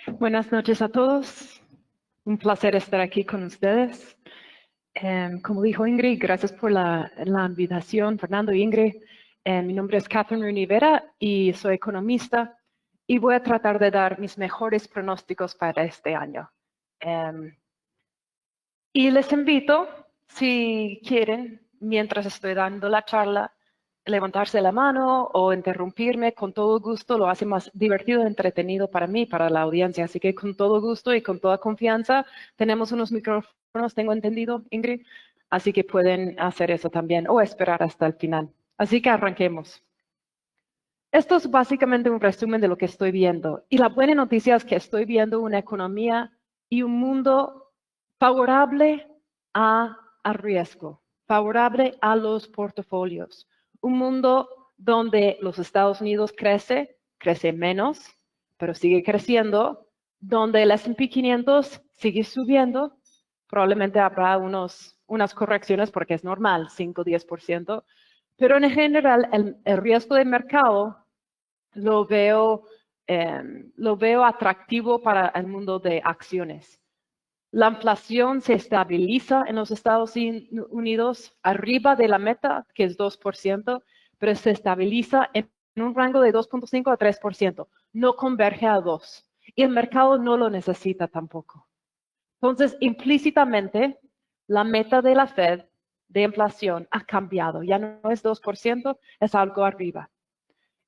Buenas noches a todos. Un placer estar aquí con ustedes. Como dijo Ingrid, gracias por la invitación, Fernando y Ingrid. Mi nombre es Catherine Rivera y soy economista y voy a tratar de dar mis mejores pronósticos para este año. Y les invito, si quieren, mientras estoy dando la charla, levantarse la mano o interrumpirme, con todo gusto, lo hace más divertido y entretenido para mí, para la audiencia. Así que con todo gusto y con toda confianza, tenemos unos micrófonos, tengo entendido, Ingrid, así que pueden hacer eso también o esperar hasta el final. Así que arranquemos. Esto es básicamente un resumen de lo que estoy viendo. Y la buena noticia es que estoy viendo una economía y un mundo favorable al riesgo, favorable a los portafolios. Un mundo donde los Estados Unidos crece menos, pero sigue creciendo, donde el S&P 500 sigue subiendo, probablemente habrá unas correcciones porque es normal, 5-10%, pero en general el riesgo de mercado lo veo atractivo para el mundo de acciones. La inflación se estabiliza en los Estados Unidos arriba de la meta, que es 2%, pero se estabiliza en un rango de 2.5 a 3%. No converge a 2. Y el mercado no lo necesita tampoco. Entonces, implícitamente, la meta de la Fed de inflación ha cambiado. Ya no es 2%, es algo arriba.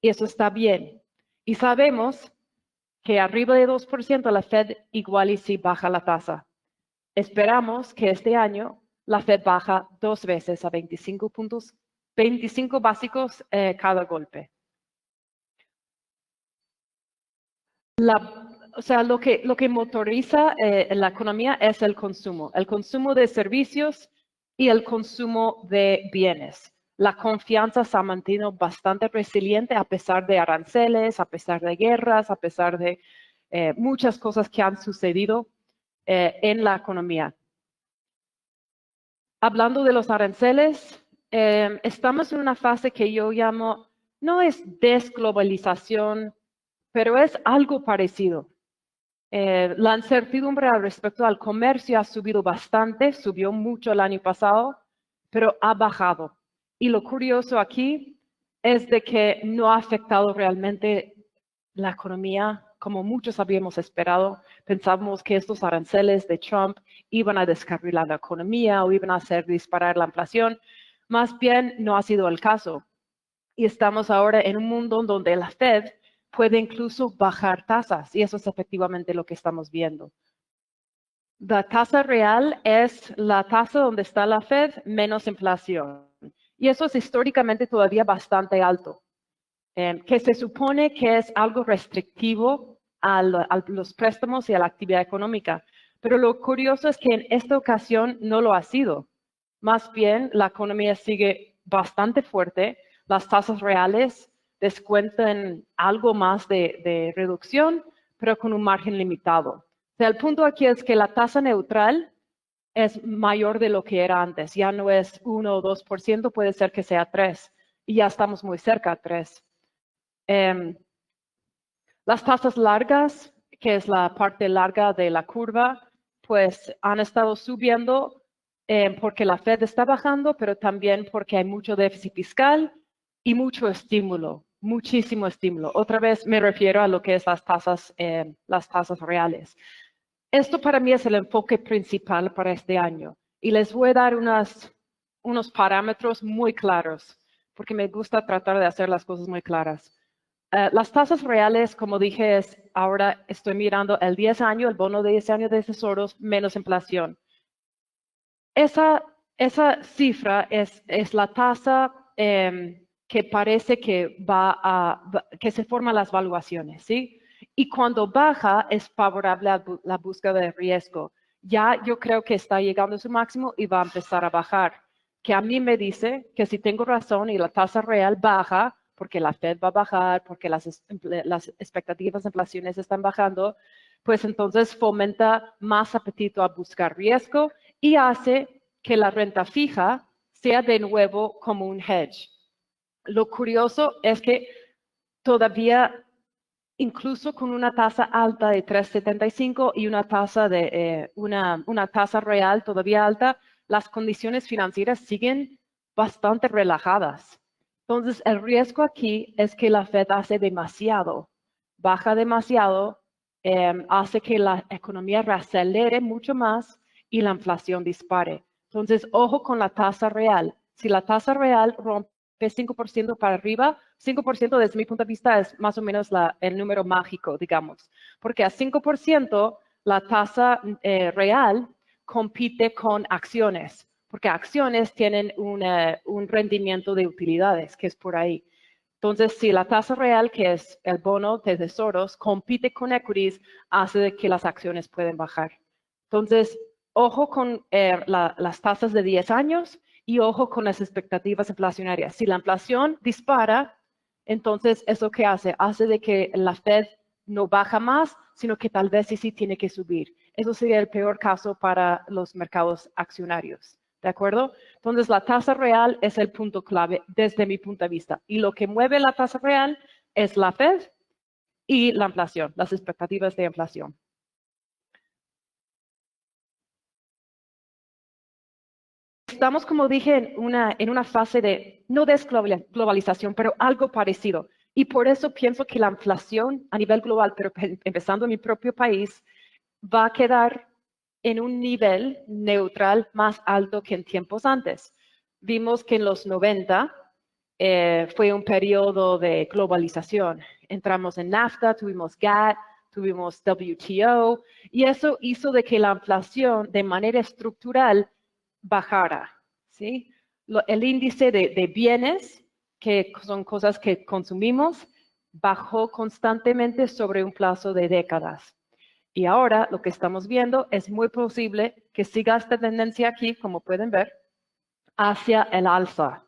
Y eso está bien. Y sabemos que arriba de 2% la Fed igual y si baja la tasa. Esperamos que este año la Fed baja 2 veces a 25 puntos, 25 básicos cada golpe. Lo que motoriza la economía es el consumo de servicios y el consumo de bienes. La confianza se ha mantenido bastante resiliente a pesar de aranceles, a pesar de guerras, a pesar de muchas cosas que han sucedido en la economía. Hablando de los aranceles, estamos en una fase que yo llamo, no es desglobalización, pero es algo parecido. La incertidumbre al respecto al comercio ha subido bastante, subió mucho el año pasado, pero ha bajado. Y lo curioso aquí es de que no ha afectado realmente la economía como muchos habíamos esperado. Pensábamos que estos aranceles de Trump iban a descarrilar la economía o iban a hacer disparar la inflación. Más bien no ha sido el caso. Y estamos ahora en un mundo donde la Fed puede incluso bajar tasas, y eso es efectivamente lo que estamos viendo. La tasa real es la tasa donde está la Fed menos inflación, y eso es históricamente todavía bastante alto, que se supone que es algo restrictivo a los préstamos y a la actividad económica. Pero lo curioso es que en esta ocasión no lo ha sido. Más bien, la economía sigue bastante fuerte, las tasas reales descuentan algo más de reducción, pero con un margen limitado. O sea, el punto aquí es que la tasa neutral es mayor de lo que era antes. Ya no es 1 o 2%, puede ser que sea 3%. Y ya estamos muy cerca a 3%. Las tasas largas, que es la parte larga de la curva, pues han estado subiendo porque la Fed está bajando, pero también porque hay mucho déficit fiscal y mucho estímulo, muchísimo estímulo. Otra vez me refiero a lo que es las tasas reales. Esto para mí es el enfoque principal para este año. Y les voy a dar unos parámetros muy claros, porque me gusta tratar de hacer las cosas muy claras. Las tasas reales, como dije, ahora estoy mirando el 10 años, el bono de 10 años de tesoros menos inflación. Esa cifra es la tasa que parece que que se forman las valuaciones, ¿sí? Y cuando baja es favorable a la búsqueda de riesgo. Ya yo creo que está llegando a su máximo y va a empezar a bajar. Que a mí me dice que si tengo razón y la tasa real baja, porque la Fed va a bajar, porque las expectativas de inflaciones están bajando, pues entonces fomenta más apetito a buscar riesgo y hace que la renta fija sea de nuevo como un hedge. Lo curioso es que todavía incluso con una tasa alta de 3,75 y una tasa una tasa real todavía alta, las condiciones financieras siguen bastante relajadas. Entonces, el riesgo aquí es que la Fed hace demasiado, baja demasiado, hace que la economía reacelere mucho más y la inflación dispare. Entonces, ojo con la tasa real. Si la tasa real rompe 5% para arriba, 5% desde mi punto de vista es más o menos el número mágico, digamos, porque a 5% la tasa real compite con acciones, porque acciones tienen un rendimiento de utilidades, que es por ahí. Entonces, si la tasa real, que es el bono de tesoros, compite con equities, hace que las acciones pueden bajar. Entonces, ojo con las tasas de 10 años y ojo con las expectativas inflacionarias. Si la inflación dispara, entonces, ¿eso qué hace? Hace de que la Fed no baja más, sino que tal vez sí tiene que subir. Eso sería el peor caso para los mercados accionarios. ¿De acuerdo? Entonces, la tasa real es el punto clave desde mi punto de vista. Y lo que mueve la tasa real es la Fed y la inflación, las expectativas de inflación. Estamos, como dije, en una fase de no desglobalización, pero algo parecido. Y por eso pienso que la inflación a nivel global, pero empezando en mi propio país, va a quedar en un nivel neutral más alto que en tiempos antes. Vimos que en los 90 fue un periodo de globalización. Entramos en NAFTA, tuvimos GATT, tuvimos WTO, y eso hizo de que la inflación de manera estructural bajara, ¿sí? El índice de bienes, que son cosas que consumimos, bajó constantemente sobre un plazo de décadas. Y ahora lo que estamos viendo es muy posible que siga esta tendencia aquí, como pueden ver, hacia el alza.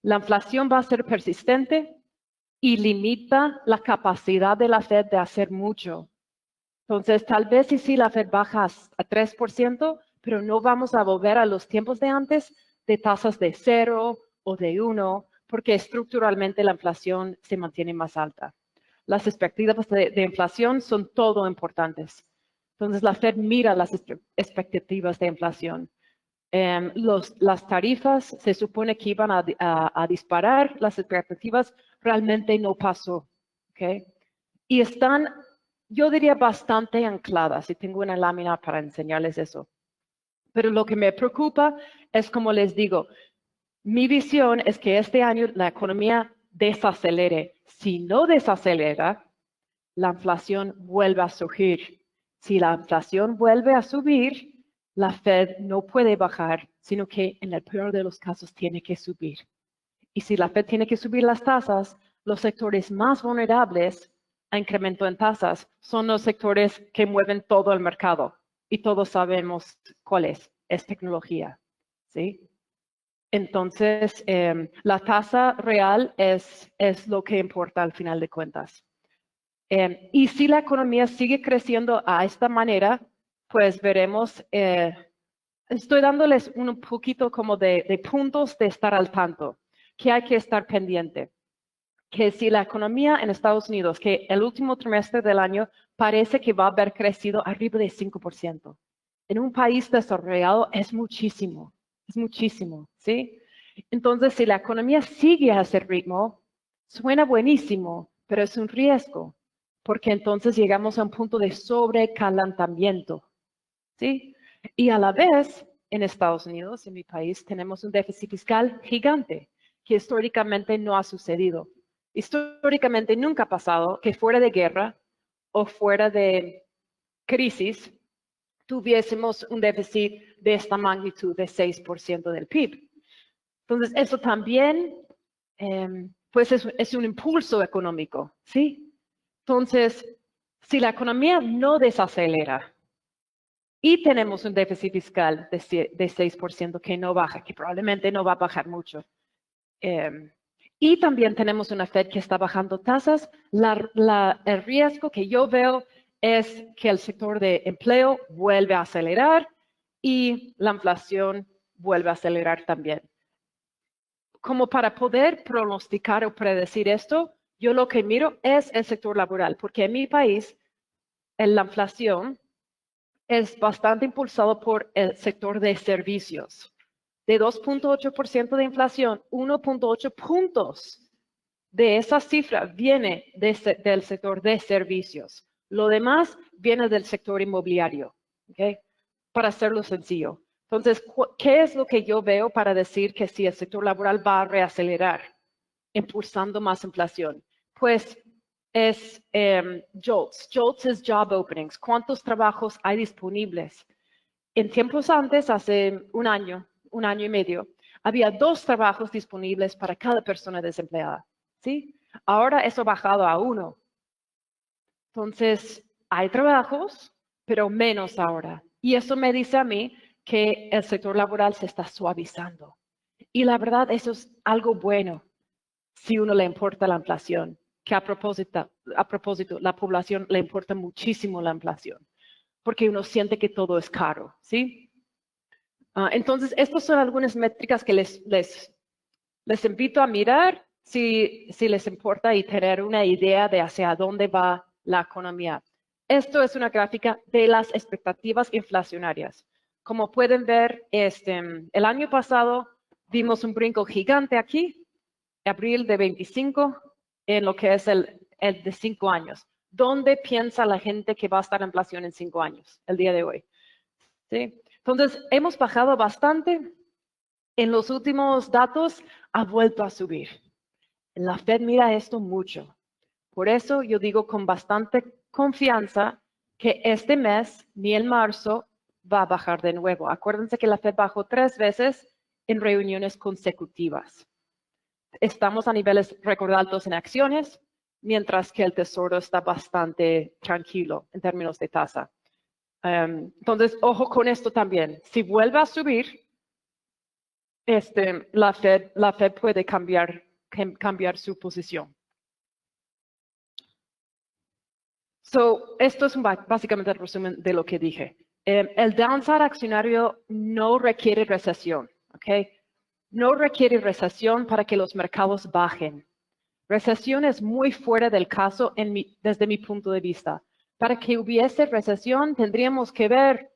La inflación va a ser persistente y limita la capacidad de la Fed de hacer mucho. Entonces, tal vez sí la Fed baja a 3%, pero no vamos a volver a los tiempos de antes de tasas de 0 o de 1, porque estructuralmente la inflación se mantiene más alta. Las expectativas de inflación son todo importantes. Entonces, la Fed mira las expectativas de inflación. Las tarifas se supone que iban a disparar, las expectativas realmente no pasó. ¿Okay? Y están, yo diría, bastante ancladas, y tengo una lámina para enseñarles eso. Pero lo que me preocupa es, como les digo, mi visión es que este año la economía desacelere. Si no desacelera, la inflación vuelve a surgir. Si la inflación vuelve a subir, la Fed no puede bajar, sino que en el peor de los casos tiene que subir. Y si la Fed tiene que subir las tasas, los sectores más vulnerables a incremento en tasas son los sectores que mueven todo el mercado. Y todos sabemos cuál es tecnología. ¿Sí? Entonces, la tasa real es lo que importa al final de cuentas. Y si la economía sigue creciendo a esta manera, pues veremos, estoy dándoles un poquito como de puntos de estar al tanto, que hay que estar pendiente. Que si la economía en Estados Unidos, que el último trimestre del año parece que va a haber crecido arriba de 5%. En un país desarrollado es muchísimo, ¿sí? Entonces, si la economía sigue a ese ritmo, suena buenísimo, pero es un riesgo, porque entonces llegamos a un punto de sobrecalentamiento, ¿sí? Y a la vez, en Estados Unidos, en mi país, tenemos un déficit fiscal gigante, que históricamente no ha sucedido. Históricamente nunca ha pasado que fuera de guerra o fuera de crisis tuviésemos un déficit de esta magnitud de 6% del PIB. Entonces, eso también, pues es un impulso económico, ¿sí? Entonces, si la economía no desacelera y tenemos un déficit fiscal de 6% que no baja, que probablemente no va a bajar mucho, y también tenemos una Fed que está bajando tasas, el riesgo que yo veo es que el sector de empleo vuelve a acelerar y la inflación vuelve a acelerar también. Como para poder pronosticar o predecir esto, yo lo que miro es el sector laboral, porque en mi país la inflación es bastante impulsado por el sector de servicios. De 2.8% de inflación, 1.8 puntos de esa cifra viene del sector de servicios. Lo demás viene del sector inmobiliario, ¿ok? Para hacerlo sencillo. Entonces, ¿qué es lo que yo veo para decir que si el sector laboral va a reacelerar, impulsando más inflación? Pues es JOLTS. JOLTS es Job Openings. ¿Cuántos trabajos hay disponibles? En tiempos antes, hace un año y medio, había 2 trabajos disponibles para cada persona desempleada, ¿sí? Ahora eso ha bajado a 1. Entonces, hay trabajos, pero menos ahora. Y eso me dice a mí que el sector laboral se está suavizando. Y la verdad, eso es algo bueno si uno le importa la inflación, que a propósito, la población le importa muchísimo la inflación, porque uno siente que todo es caro, ¿sí? Entonces, estas son algunas métricas que les invito a mirar si les importa y tener una idea de hacia dónde va la economía. Esto es una gráfica de las expectativas inflacionarias. Como pueden ver, el año pasado vimos un brinco gigante aquí, abril de 25, en lo que es el de 5 años. ¿Dónde piensa la gente que va a estar la inflación en 5 años, el día de hoy? ¿Sí? Entonces, hemos bajado bastante. En los últimos datos ha vuelto a subir. La Fed mira esto mucho. Por eso yo digo con bastante confianza que este mes, ni en marzo, va a bajar de nuevo. Acuérdense que la Fed bajó 3 veces en reuniones consecutivas. Estamos a niveles récord altos en acciones, mientras que el tesoro está bastante tranquilo en términos de tasa. Entonces, ojo con esto también. Si vuelve a subir, la Fed puede cambiar su posición. Esto es básicamente el resumen de lo que dije. El downside accionario no requiere recesión, ¿ok? No requiere recesión para que los mercados bajen. Recesión es muy fuera del caso desde mi punto de vista. Para que hubiese recesión tendríamos que ver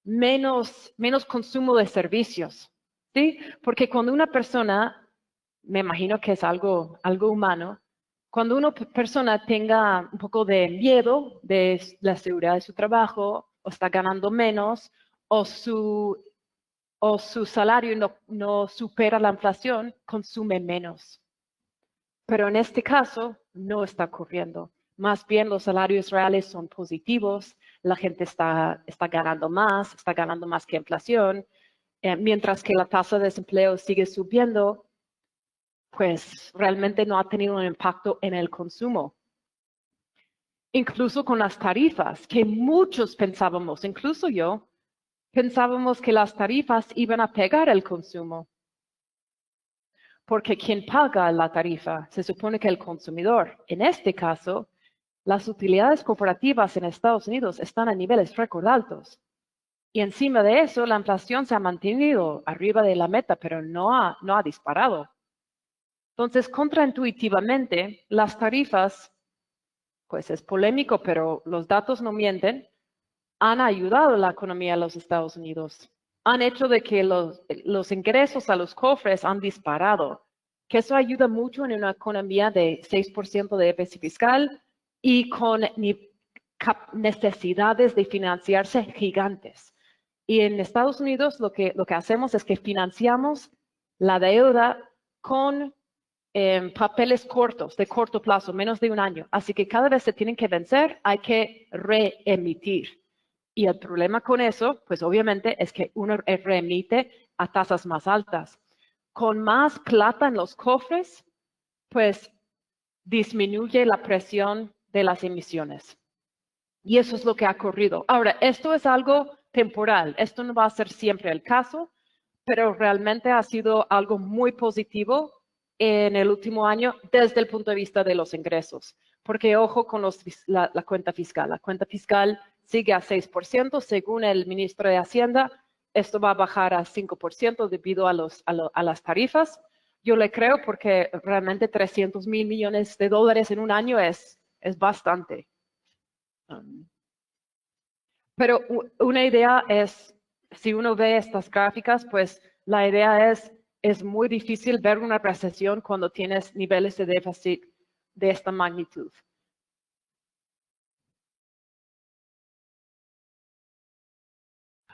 menos consumo de servicios, ¿sí? Porque cuando una persona, me imagino que es algo humano, cuando una persona tenga un poco de miedo de la seguridad de su trabajo, o está ganando menos, o su salario no supera la inflación, consume menos. Pero en este caso no está ocurriendo. Más bien los salarios reales son positivos, la gente está ganando más que inflación, mientras que la tasa de desempleo sigue subiendo, pues realmente no ha tenido un impacto en el consumo. Incluso con las tarifas, que muchos pensábamos, incluso yo, pensábamos que las tarifas iban a pegar el consumo. Porque quien paga la tarifa se supone que el consumidor. En este caso, las utilidades corporativas en Estados Unidos están a niveles récord altos. Y encima de eso, la inflación se ha mantenido arriba de la meta, pero no ha disparado. Entonces, contraintuitivamente, las tarifas, pues es polémico, pero los datos no mienten, han ayudado a la economía de los Estados Unidos. Han hecho de que los ingresos a los cofres han disparado, que eso ayuda mucho en una economía de 6% de déficit fiscal y con necesidades de financiarse gigantes. Y en Estados Unidos lo que hacemos es que financiamos la deuda con papeles cortos, de corto plazo, menos de un año. Así que cada vez se tienen que vencer, hay que reemitir. Y el problema con eso, pues obviamente, es que uno reemite a tasas más altas. Con más plata en los cofres, pues disminuye la presión de las emisiones. Y eso es lo que ha ocurrido. Ahora, esto es algo temporal. Esto no va a ser siempre el caso, pero realmente ha sido algo muy positivo en el último año desde el punto de vista de los ingresos. Porque ojo con la cuenta fiscal. La cuenta fiscal sigue a 6%, según el ministro de Hacienda. Esto va a bajar a 5% debido a las tarifas. yo le creo porque realmente 300,000 millones de dólares en un año es bastante. Pero una idea es, si uno ve estas gráficas, pues la idea es muy difícil ver una recesión cuando tienes niveles de déficit de esta magnitud.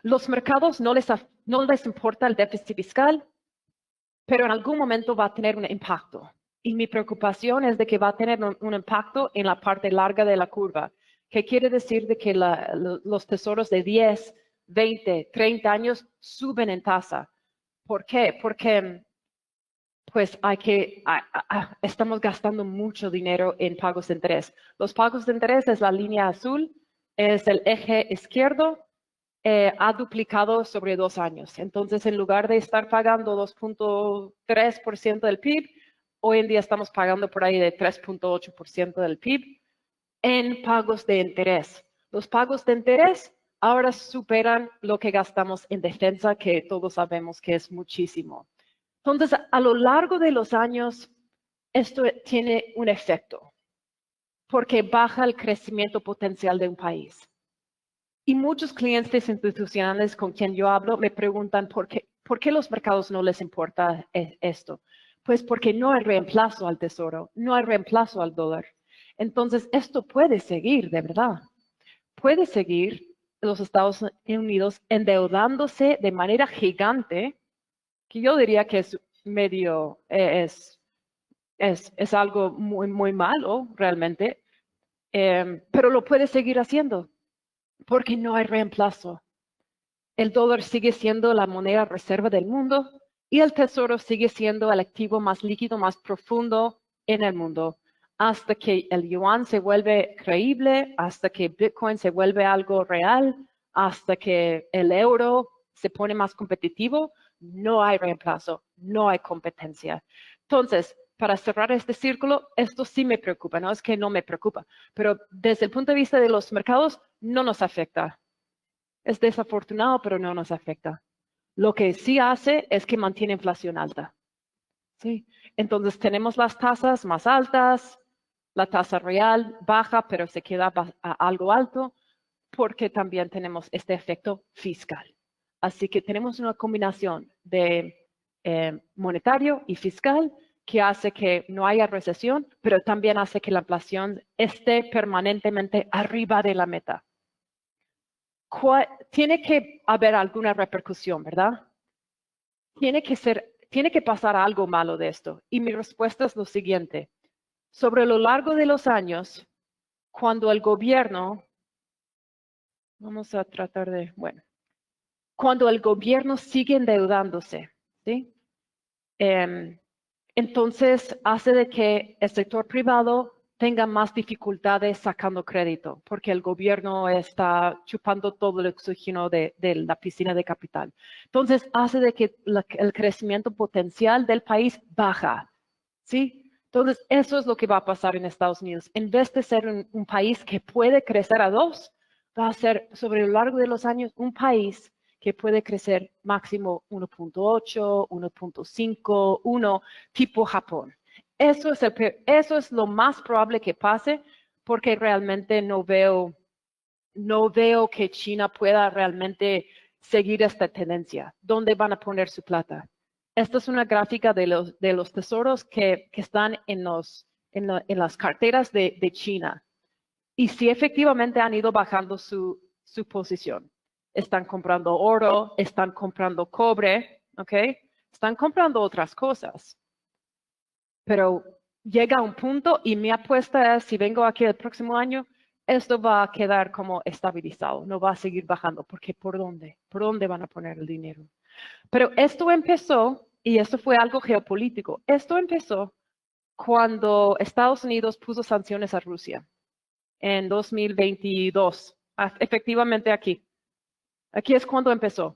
Los mercados no les importa el déficit fiscal, pero en algún momento va a tener un impacto. Y mi preocupación es de que va a tener un impacto en la parte larga de la curva, que quiere decir de que los tesoros de 10, 20, 30 años suben en tasa. ¿Por qué? Porque pues estamos gastando mucho dinero en pagos de interés. Los pagos de interés es la línea azul, es el eje izquierdo, ha duplicado sobre 2 años. Entonces, en lugar de estar pagando 2.3% del PIB, hoy en día estamos pagando por ahí de 3.8% del PIB en pagos de interés. Los pagos de interés ahora superan lo que gastamos en defensa, que todos sabemos que es muchísimo. Entonces, a lo largo de los años, esto tiene un efecto, porque baja el crecimiento potencial de un país. Y muchos clientes institucionales con quien yo hablo me preguntan por qué los mercados no les importa esto. Pues porque no hay reemplazo al tesoro, no hay reemplazo al dólar. Entonces, esto puede seguir, de verdad. Puede seguir los Estados Unidos endeudándose de manera gigante, que yo diría que es medio, es algo muy, muy malo realmente, pero lo puede seguir haciendo porque no hay reemplazo. El dólar sigue siendo la moneda reserva del mundo y el tesoro sigue siendo el activo más líquido, más profundo en el mundo, hasta que el yuan se vuelve creíble, hasta que Bitcoin se vuelve algo real, hasta que el euro se pone más competitivo, no hay reemplazo, no hay competencia. Entonces, para cerrar este círculo, esto sí me preocupa, no es que no me preocupa, pero desde el punto de vista de los mercados, no nos afecta. Es desafortunado, pero no nos afecta. Lo que sí hace es que mantiene inflación alta. ¿Sí? Entonces tenemos las tasas más altas, la tasa real baja, pero se queda algo alto, porque también tenemos este efecto fiscal. Así que tenemos una combinación de monetario y fiscal que hace que no haya recesión, pero también hace que la inflación esté permanentemente arriba de la meta. Tiene que haber alguna repercusión, ¿verdad? Tiene que pasar algo malo de esto. Y mi respuesta es lo siguiente. Sobre lo largo de los años, cuando el gobierno, vamos a tratar de, bueno, cuando el gobierno sigue endeudándose, ¿sí? Entonces hace de que el sector privado tenga más dificultades sacando crédito, porque el gobierno está chupando todo el oxígeno de la piscina de capital. Entonces hace de que el crecimiento potencial del país baja, ¿sí? Entonces eso es lo que va a pasar en Estados Unidos. En vez de ser un país que puede crecer a 2, va a ser sobre lo largo de los años un país que puede crecer máximo 1.8, 1.5, 1, tipo Japón. Eso es lo más probable que pase porque realmente no veo que China pueda realmente seguir esta tendencia. ¿Dónde van a poner su plata? Esta es una gráfica de los tesoros que están en las carteras de China. Y sí, efectivamente han ido bajando su posición. Están comprando oro, están comprando cobre, ¿ok? Están comprando otras cosas. Pero llega un punto y mi apuesta es, si vengo aquí el próximo año, esto va a quedar como estabilizado, no va a seguir bajando, porque ¿por dónde? ¿Por dónde van a poner el dinero? Pero esto empezó, y esto fue algo geopolítico, esto empezó cuando Estados Unidos puso sanciones a Rusia en 2022, efectivamente aquí. Aquí es cuando empezó.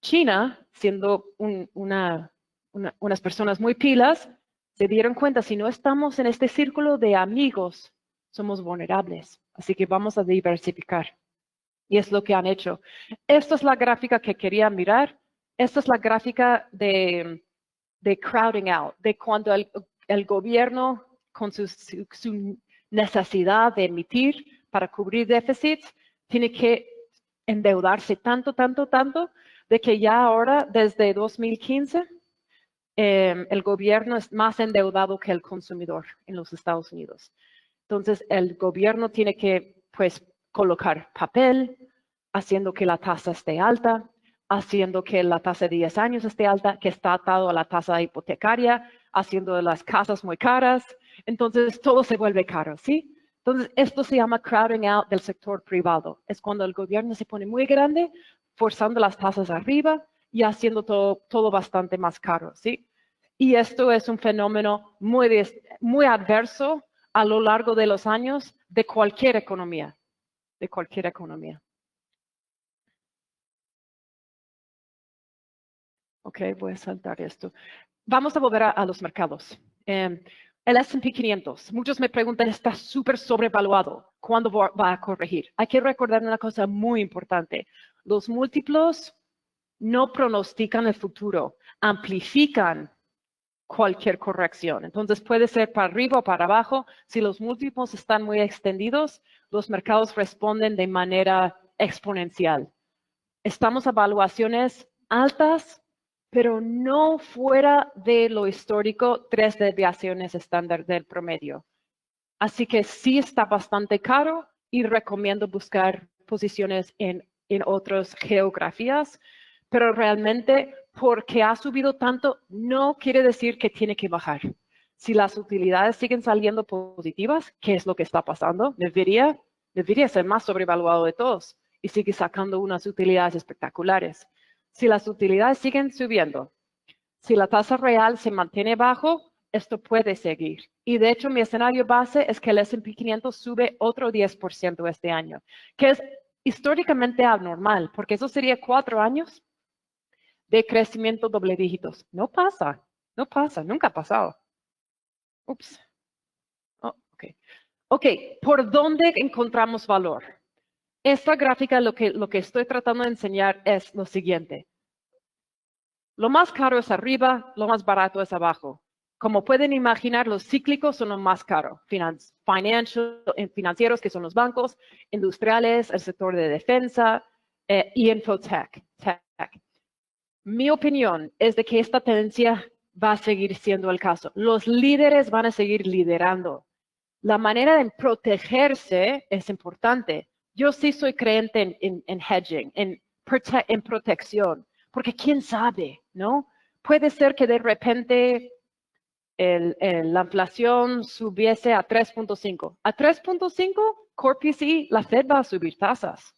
China, siendo unas personas muy pilas, se dieron cuenta, si no estamos en este círculo de amigos, somos vulnerables. Así que vamos a diversificar. Y es lo que han hecho. Esta es la gráfica que quería mirar. Esta es la gráfica de de crowding out, de cuando el gobierno con su necesidad de emitir para cubrir déficits, tiene que endeudarse tanto, de que ya ahora, desde 2015, el gobierno es más endeudado que el consumidor en los Estados Unidos. Entonces, el gobierno tiene que, pues, colocar papel, haciendo que la tasa esté alta, haciendo que la tasa de 10 años esté alta, que está atado a la tasa hipotecaria, haciendo las casas muy caras. Entonces, todo se vuelve caro, ¿sí? Entonces, esto se llama crowding out del sector privado. Es cuando el gobierno se pone muy grande, forzando las tasas arriba y haciendo todo bastante más caro, ¿sí? Y esto es un fenómeno muy adverso a lo largo de los años de cualquier economía, Ok, voy a saltar esto. Vamos a volver a los mercados. El S&P 500, muchos me preguntan, está súper sobrevaluado. ¿Cuándo va a corregir? Hay que recordar una cosa muy importante. Los múltiplos no pronostican el futuro, amplifican cualquier corrección. Entonces puede ser para arriba o para abajo. Si los múltiplos están muy extendidos, los mercados responden de manera exponencial. Estamos a evaluaciones altas, pero no fuera de lo histórico, 3 desviaciones estándar del promedio. Así que sí está bastante caro y recomiendo buscar posiciones en otras geografías, pero realmente porque ha subido tanto no quiere decir que tiene que bajar. Si las utilidades siguen saliendo positivas, ¿qué es lo que está pasando? Debería ser más sobrevaluado de todos y sigue sacando unas utilidades espectaculares. Si las utilidades siguen subiendo, si la tasa real se mantiene bajo, esto puede seguir. Y de hecho, mi escenario base es que el S&P 500 sube otro 10% este año, que es históricamente anormal, porque eso sería 4 años de crecimiento doble dígitos. No pasa, nunca ha pasado. Ups. Oh, ok, ¿por dónde encontramos valor? Esta gráfica lo que estoy tratando de enseñar es lo siguiente. Lo más caro es arriba, lo más barato es abajo. Como pueden imaginar, los cíclicos son lo más caro. Financieros, que son los bancos, industriales, el sector de defensa y infotech. Mi opinión es de que esta tendencia va a seguir siendo el caso. Los líderes van a seguir liderando. La manera de protegerse es importante. Yo sí soy creyente en hedging, en protección, porque quién sabe, ¿no? Puede ser que de repente la inflación subiese a 3.5. A 3.5, Core PCE, la Fed va a subir tasas.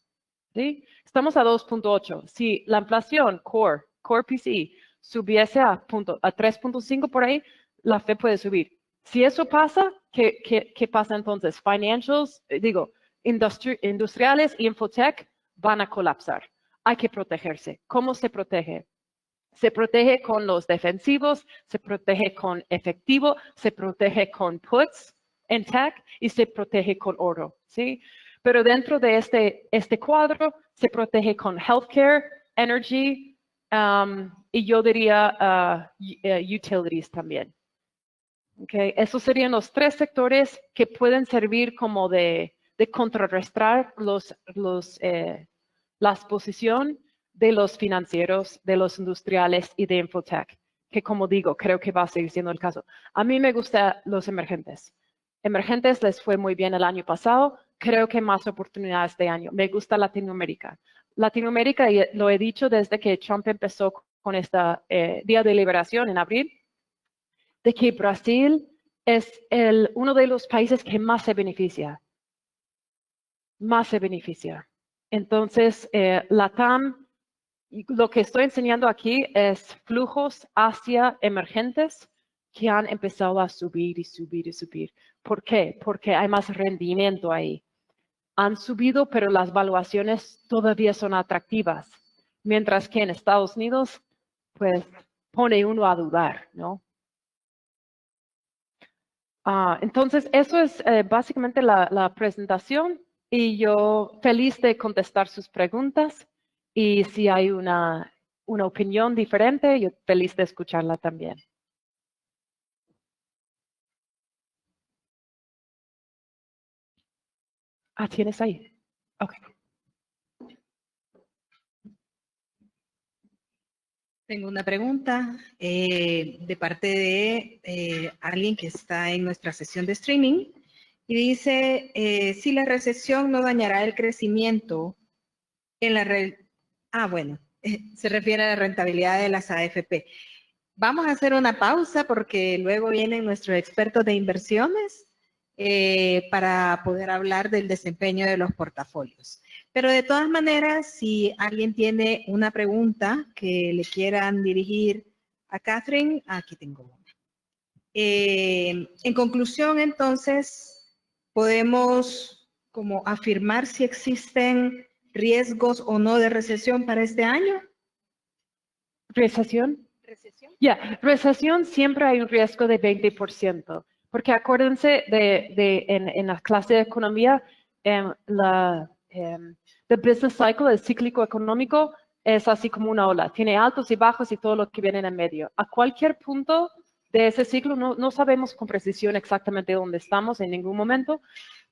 ¿Sí? Estamos a 2.8. Si la inflación Core PCE subiese a 3.5 por ahí, la Fed puede subir. Si eso pasa, ¿qué pasa entonces? Financials, industriales y infotech van a colapsar. Hay que protegerse. ¿Cómo se protege? Se protege con los defensivos, se protege con efectivo, se protege con puts en tech y se protege con oro, ¿sí? Pero dentro de este cuadro se protege con healthcare, energy y yo diría utilities también. Okay. Esos serían los 3 sectores que pueden servir como de contrarrestar la exposición de los financieros, de los industriales y de infotech, que como digo, creo que va a seguir siendo el caso. A mí me gustan los emergentes. Emergentes les fue muy bien el año pasado, creo que más oportunidades este año. Me gusta Latinoamérica. Latinoamérica, y lo he dicho desde que Trump empezó con este Día de Liberación en abril, de que Brasil es uno de los países que más se beneficia. Entonces, LATAM, lo que estoy enseñando aquí es flujos hacia emergentes que han empezado a subir y subir y subir. ¿Por qué? Porque hay más rendimiento ahí. Han subido, pero las valuaciones todavía son atractivas. Mientras que en Estados Unidos, pues pone uno a dudar, ¿no? Entonces, eso es básicamente la presentación y yo feliz de contestar sus preguntas y si hay una opinión diferente, yo feliz de escucharla también. Tienes ahí. Ok. Tengo una pregunta de parte de alguien que está en nuestra sesión de streaming y dice, si la recesión no dañará el crecimiento en la red. Bueno, se refiere a la rentabilidad de las AFP. Vamos a hacer una pausa porque luego vienen nuestros expertos de inversiones para poder hablar del desempeño de los portafolios. Pero de todas maneras, si alguien tiene una pregunta que le quieran dirigir a Catherine, aquí tengo una. En conclusión, entonces, podemos como afirmar si existen riesgos o no de recesión para este año. ¿Recesión? Recesión siempre hay un riesgo de 20%, porque acuérdense en la clase de economía, the business cycle, el cíclico económico, es así como una ola. Tiene altos y bajos y todo lo que viene en el medio. A cualquier punto de ese ciclo, no sabemos con precisión exactamente dónde estamos en ningún momento,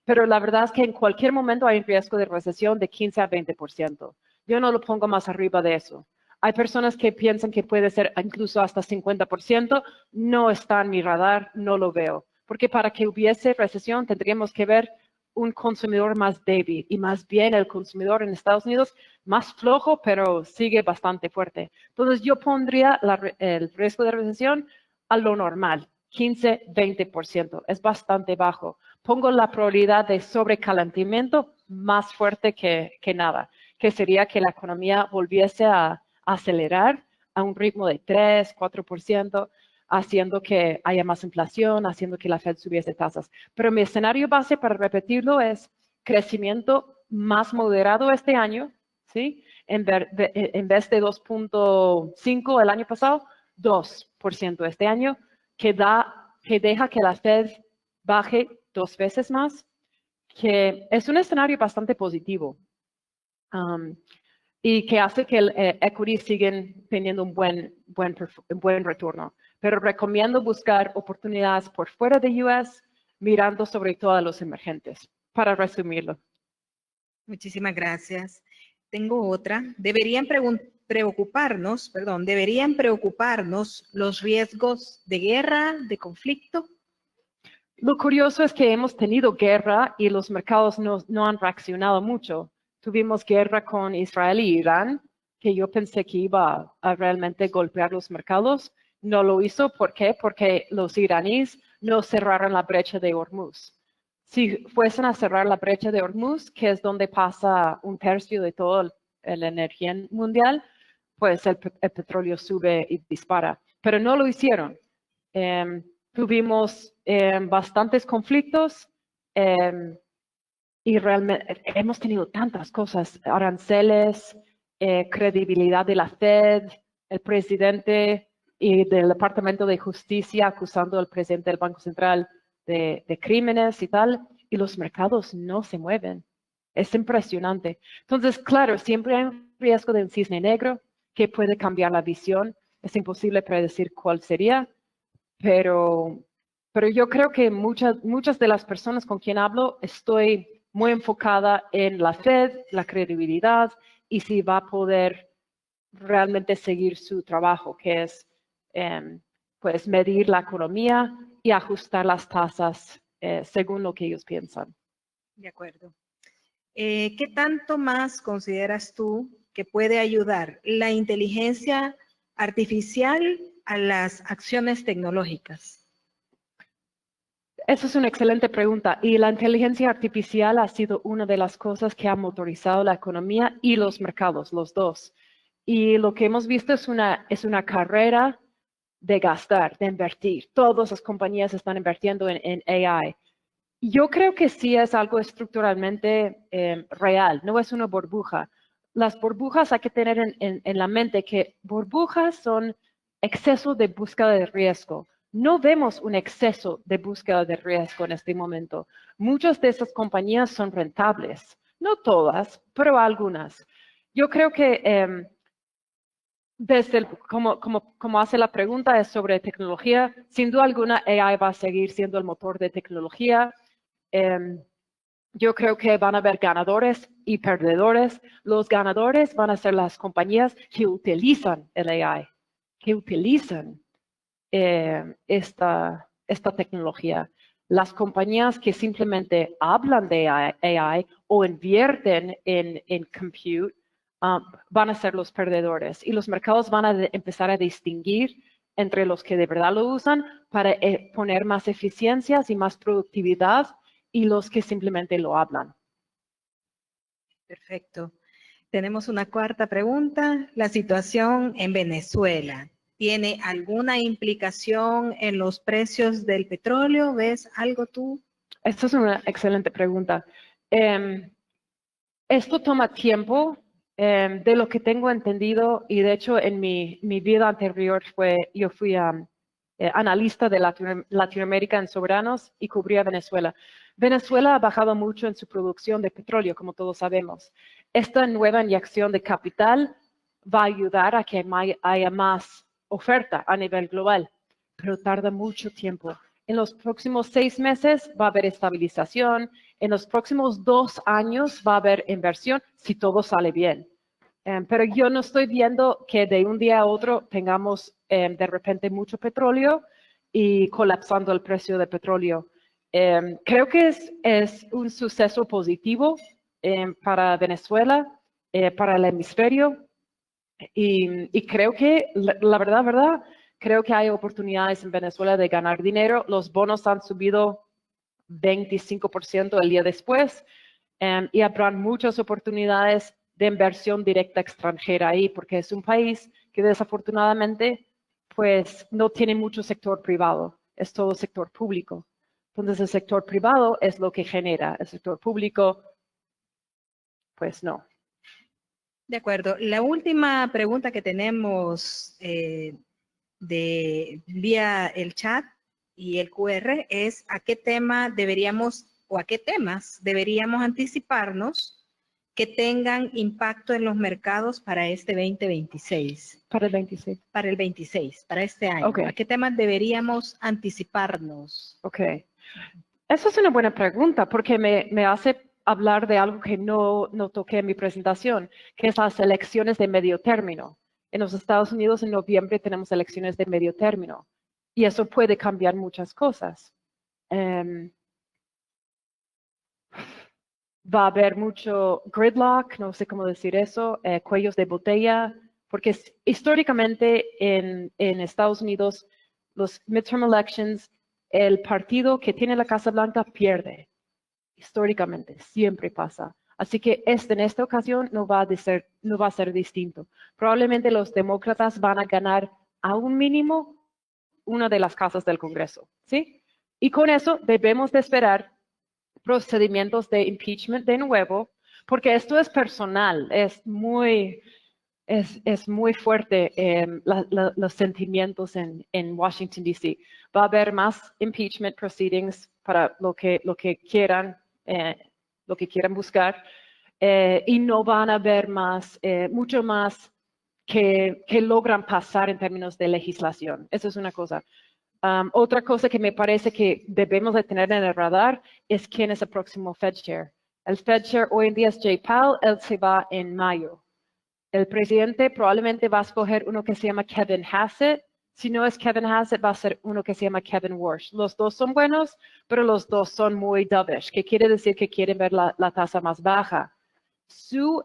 pero la verdad es que en cualquier momento hay un riesgo de recesión de 15 a 20%. Yo no lo pongo más arriba de eso. Hay personas que piensan que puede ser incluso hasta 50%. No está en mi radar, no lo veo. Porque para que hubiese recesión tendríamos que ver un consumidor más débil y más bien el consumidor en Estados Unidos más flojo, pero sigue bastante fuerte. Entonces yo pondría el riesgo de recesión a lo normal, 15, 20%. Es bastante bajo. Pongo la probabilidad de sobrecalentamiento más fuerte que nada, que sería que la economía volviese a acelerar a un ritmo de 3, 4%, haciendo que haya más inflación, haciendo que la Fed subiese tasas. Pero mi escenario base, para repetirlo, es crecimiento más moderado este año, ¿sí? En vez de 2.5 el año pasado, 2% este año, que deja que la Fed baje 2 veces más, que es un escenario bastante positivo. Y que hace que el equity siguen teniendo un buen retorno. Pero recomiendo buscar oportunidades por fuera de US, mirando sobre todo a los emergentes, para resumirlo. Muchísimas gracias. Tengo otra. Deberían preocuparnos los riesgos de guerra, de conflicto. Lo curioso es que hemos tenido guerra y los mercados no han reaccionado mucho. Tuvimos guerra con Israel y Irán, que yo pensé que iba a realmente golpear los mercados. No lo hizo. ¿Por qué? Porque los iraníes no cerraron la brecha de Hormuz. Si fuesen a cerrar la brecha de Hormuz, que es donde pasa 1/3 de toda la energía mundial, pues el petróleo sube y dispara. Pero no lo hicieron. Tuvimos bastantes conflictos y realmente hemos tenido tantas cosas, aranceles, credibilidad de la Fed, el presidente y del Departamento de Justicia acusando al presidente del Banco Central de crímenes y tal, y los mercados no se mueven. Es impresionante. Entonces, claro, siempre hay un riesgo de un cisne negro que puede cambiar la visión. Es imposible predecir cuál sería, pero yo creo que muchas de las personas con quien hablo estoy muy enfocada en la Fed, la credibilidad y si va a poder realmente seguir su trabajo, que es pues medir la economía y ajustar las tasas según lo que ellos piensan. De acuerdo. ¿Qué tanto más consideras tú que puede ayudar la inteligencia artificial a las acciones tecnológicas? Esa es una excelente pregunta y la inteligencia artificial ha sido una de las cosas que ha motorizado la economía y los mercados, los dos. Y lo que hemos visto es una carrera de gastar, de invertir. Todas las compañías están invirtiendo en AI. Yo creo que sí es algo estructuralmente real, no es una burbuja. Las burbujas hay que tener en la mente que burbujas son exceso de búsqueda de riesgo. No vemos un exceso de búsqueda de riesgo en este momento. Muchas de esas compañías son rentables. No todas, pero algunas. Yo creo que como hace la pregunta es sobre tecnología, sin duda alguna AI va a seguir siendo el motor de tecnología. Yo creo que van a haber ganadores y perdedores. Los ganadores van a ser las compañías que utilizan el AI, que utilizan esta tecnología. Las compañías que simplemente hablan de AI o invierten en compute van a ser los perdedores y los mercados van a empezar a distinguir entre los que de verdad lo usan para poner más eficiencias y más productividad y los que simplemente lo hablan. Perfecto. Tenemos una cuarta pregunta. La situación en Venezuela, ¿tiene alguna implicación en los precios del petróleo? ¿Ves algo tú? Esta es una excelente pregunta. Esto toma tiempo. De lo que tengo entendido, y de hecho en mi vida anterior yo fui analista de Latinoamérica en Soberanos y cubría Venezuela. Venezuela ha bajado mucho en su producción de petróleo, como todos sabemos. Esta nueva inyección de capital va a ayudar a que haya más oferta a nivel global, pero tarda mucho tiempo. En los próximos 6 meses va a haber estabilización. En los próximos 2 años va a haber inversión si todo sale bien. Pero yo no estoy viendo que de un día a otro tengamos de repente mucho petróleo y colapsando el precio de petróleo. Creo que es un suceso positivo para Venezuela, para el hemisferio, y creo que, la verdad, creo que hay oportunidades en Venezuela de ganar dinero. Los bonos han subido 25% el día después y habrán muchas oportunidades de inversión directa extranjera ahí, porque es un país que desafortunadamente pues no tiene mucho sector privado, es todo sector público. Entonces el sector privado es lo que genera, el sector público pues no. De acuerdo. La última pregunta que tenemos vía el chat y el QR es ¿a qué tema deberíamos o a qué temas deberíamos anticiparnos que tengan impacto en los mercados para este 2026? Para el 26. Para el 26, para este año. Okay. ¿A qué temas deberíamos anticiparnos? Ok. Esa es una buena pregunta porque me hace hablar de algo que no toqué en mi presentación, que es las elecciones de medio término. En los Estados Unidos en noviembre tenemos elecciones de medio término y eso puede cambiar muchas cosas. Va a haber mucho gridlock, no sé cómo decir eso, cuellos de botella, porque históricamente en Estados Unidos los midterm elections, el partido que tiene la Casa Blanca pierde. Históricamente, siempre pasa. Así que en esta ocasión no va a ser distinto. Probablemente los demócratas van a ganar a un mínimo una de las casas del Congreso, ¿sí? Y con eso debemos de esperar procedimientos de impeachment de nuevo, porque esto es personal, es muy fuerte los sentimientos en Washington, D.C. Va a haber más impeachment proceedings para lo que quieran buscar, y no van a haber mucho más que logran pasar en términos de legislación. Eso es una cosa. Otra cosa que me parece que debemos de tener en el radar es quién es el próximo Fed Chair. El Fed Chair hoy en día es Jay Powell, él se va en mayo. El presidente probablemente va a escoger uno que se llama Kevin Hassett. Si no es Kevin Hassett, va a ser uno que se llama Kevin Warsh. Los dos son buenos, pero los dos son muy dovish, que quiere decir que quieren ver la tasa más baja. Su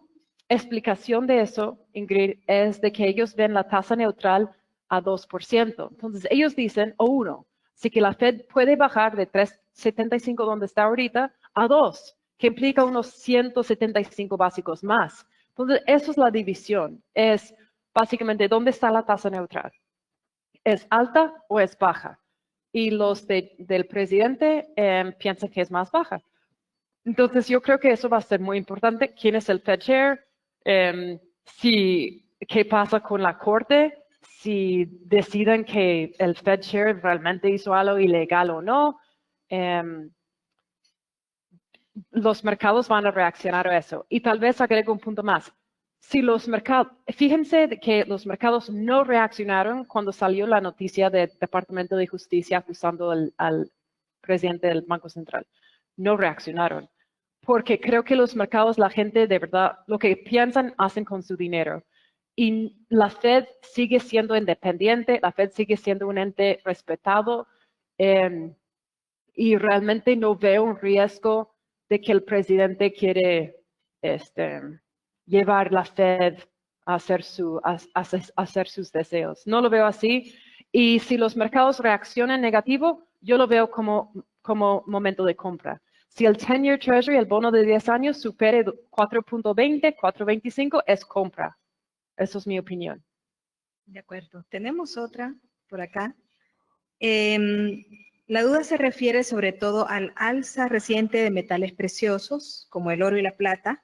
explicación de eso, Ingrid, es de que ellos ven la tasa neutral a 2%. Entonces, ellos dicen, o 1. Así que la Fed puede bajar de 3.75 donde está ahorita a 2, que implica unos 175 básicos más. Entonces, eso es la división. Es básicamente dónde está la tasa neutral. ¿Es alta o es baja? Y los del presidente piensan que es más baja. Entonces, yo creo que eso va a ser muy importante. ¿Quién es el Fed Chair? ¿Qué pasa con la Corte? Si deciden que el Fed Chair realmente hizo algo ilegal o no. Los mercados van a reaccionar a eso. Y tal vez agrego un punto más. Fíjense que los mercados no reaccionaron cuando salió la noticia del Departamento de Justicia acusando al presidente del Banco Central. No reaccionaron. porque creo que los mercados, la gente de verdad, lo que piensan, hacen con su dinero. Y la Fed sigue siendo independiente, la Fed sigue siendo un ente respetado, y realmente no veo un riesgo de que el presidente quiere llevar la Fed a hacer, a hacer sus deseos. No lo veo así. Y si los mercados reaccionan negativo, yo lo veo como momento de compra. Si el 10-year Treasury, el bono de 10 años, supere 4.20, 4.25, es compra. Eso es mi opinión. De acuerdo. Tenemos otra por acá. La duda se refiere sobre todo al alza reciente de metales preciosos, como el oro y la plata.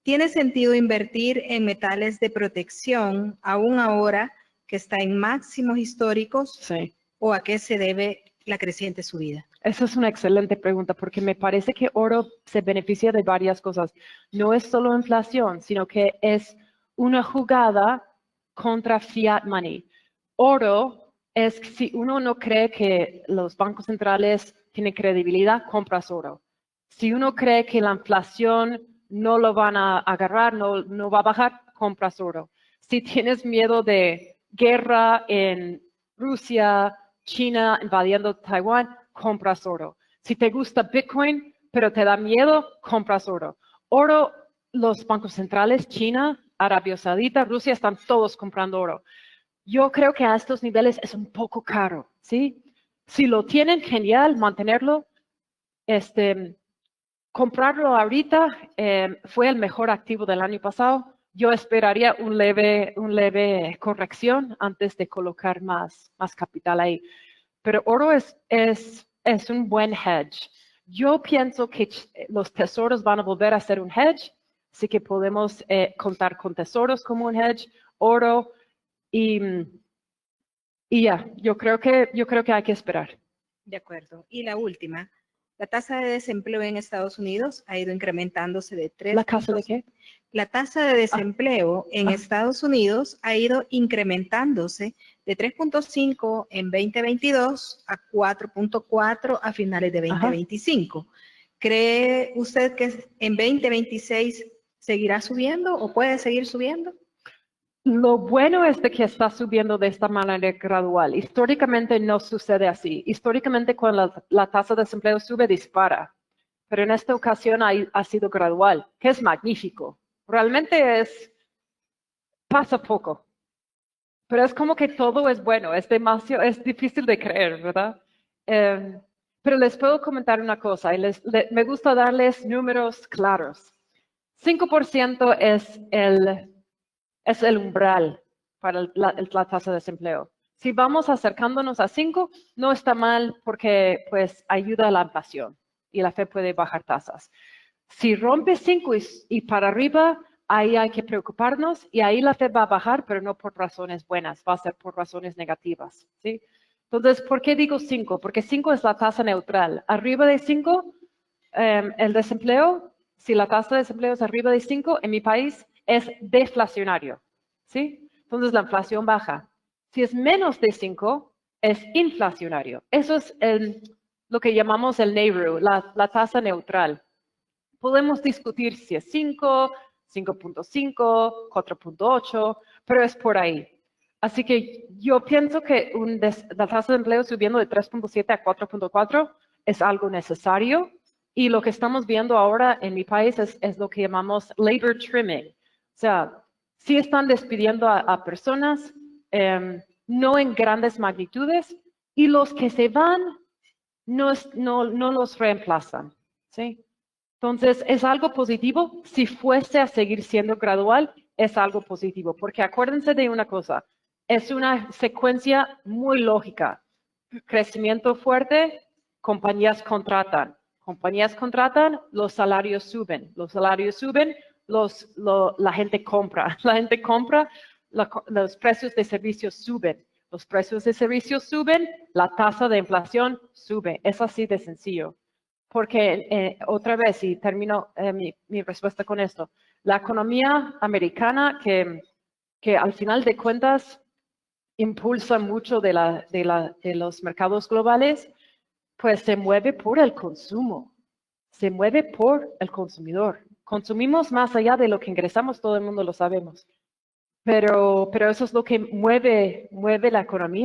¿Tiene sentido invertir en metales de protección aún ahora que está en máximos históricos? Sí. ¿O a qué se debe la creciente subida? Esa es una excelente pregunta porque me parece que oro se beneficia de varias cosas. No es solo inflación, sino que es una jugada contra fiat money. Oro es, si uno no cree que los bancos centrales tienen credibilidad, compras oro. Si uno cree que la inflación no lo van a agarrar, no va a bajar, compras oro. Si tienes miedo de guerra en Rusia, China invadiendo Taiwán, compras oro. Si te gusta Bitcoin, pero te da miedo, compras oro. Oro, los bancos centrales, China, Arabia Saudita, Rusia, están todos comprando oro. Yo creo que a estos niveles es un poco caro, ¿sí? Si lo tienen, genial, mantenerlo. Comprarlo ahorita fue el mejor activo del año pasado. Yo esperaría un leve corrección antes de colocar más capital ahí. Pero oro es un buen hedge. Yo pienso que los tesoros van a volver a ser un hedge, así que podemos contar con tesoros como un hedge, oro y ya, yo creo que hay que esperar. De acuerdo. Y la última, la tasa de desempleo en Estados Unidos ha ido incrementándose de 3. ¿La casa de qué? La tasa de desempleo en Estados Unidos ha ido incrementándose de 3.5 en 2022 a 4.4 a finales de 2025. Ajá. ¿Cree usted que en 2026 seguirá subiendo o puede seguir subiendo? Lo bueno es de que está subiendo de esta manera gradual. Históricamente no sucede así. Históricamente cuando la tasa de desempleo sube, dispara. Pero en esta ocasión ha sido gradual, que es magnífico. Realmente pasa poco. Pero es como que todo es bueno, es difícil de creer, ¿verdad? Pero les puedo comentar una cosa, y me gusta darles números claros. 5% es el umbral para la tasa de desempleo. Si vamos acercándonos a 5, no está mal porque pues ayuda a la inflación y la Fed puede bajar tasas. Si rompe 5 y para arriba, ahí hay que preocuparnos y ahí la Fed va a bajar, pero no por razones buenas, va a ser por razones negativas, ¿sí? Entonces, ¿por qué digo 5? Porque 5 es la tasa neutral. Arriba de 5, el desempleo, si la tasa de desempleo es arriba de 5, en mi país es deflacionario, ¿sí? Entonces la inflación baja. Si es menos de 5, es inflacionario. Eso es lo que llamamos el NAIRU, la tasa neutral. Podemos discutir si es 5, 5.5, 4.8, pero es por ahí. Así que yo pienso que la tasa de empleo subiendo de 3.7 a 4.4 es algo necesario. Y lo que estamos viendo ahora en mi país es lo que llamamos labor trimming. O sea, sí están despidiendo a personas, no en grandes magnitudes, y los que se van no los reemplazan, ¿sí? Entonces, es algo positivo. Si fuese a seguir siendo gradual, es algo positivo. Porque acuérdense de una cosa, es una secuencia muy lógica. Crecimiento fuerte, compañías contratan. Compañías contratan, los salarios suben. Los salarios suben, la gente compra. La gente compra, los precios de servicios suben. Los precios de servicios suben, la tasa de inflación sube. Es así de sencillo. Porque otra vez, y termino mi respuesta con esto, la economía americana que al final de cuentas impulsa mucho de los mercados globales, pues se mueve por el consumo, se mueve por el consumidor. Consumimos más allá de lo que ingresamos, todo el mundo lo sabemos. Pero eso es lo que mueve la economía.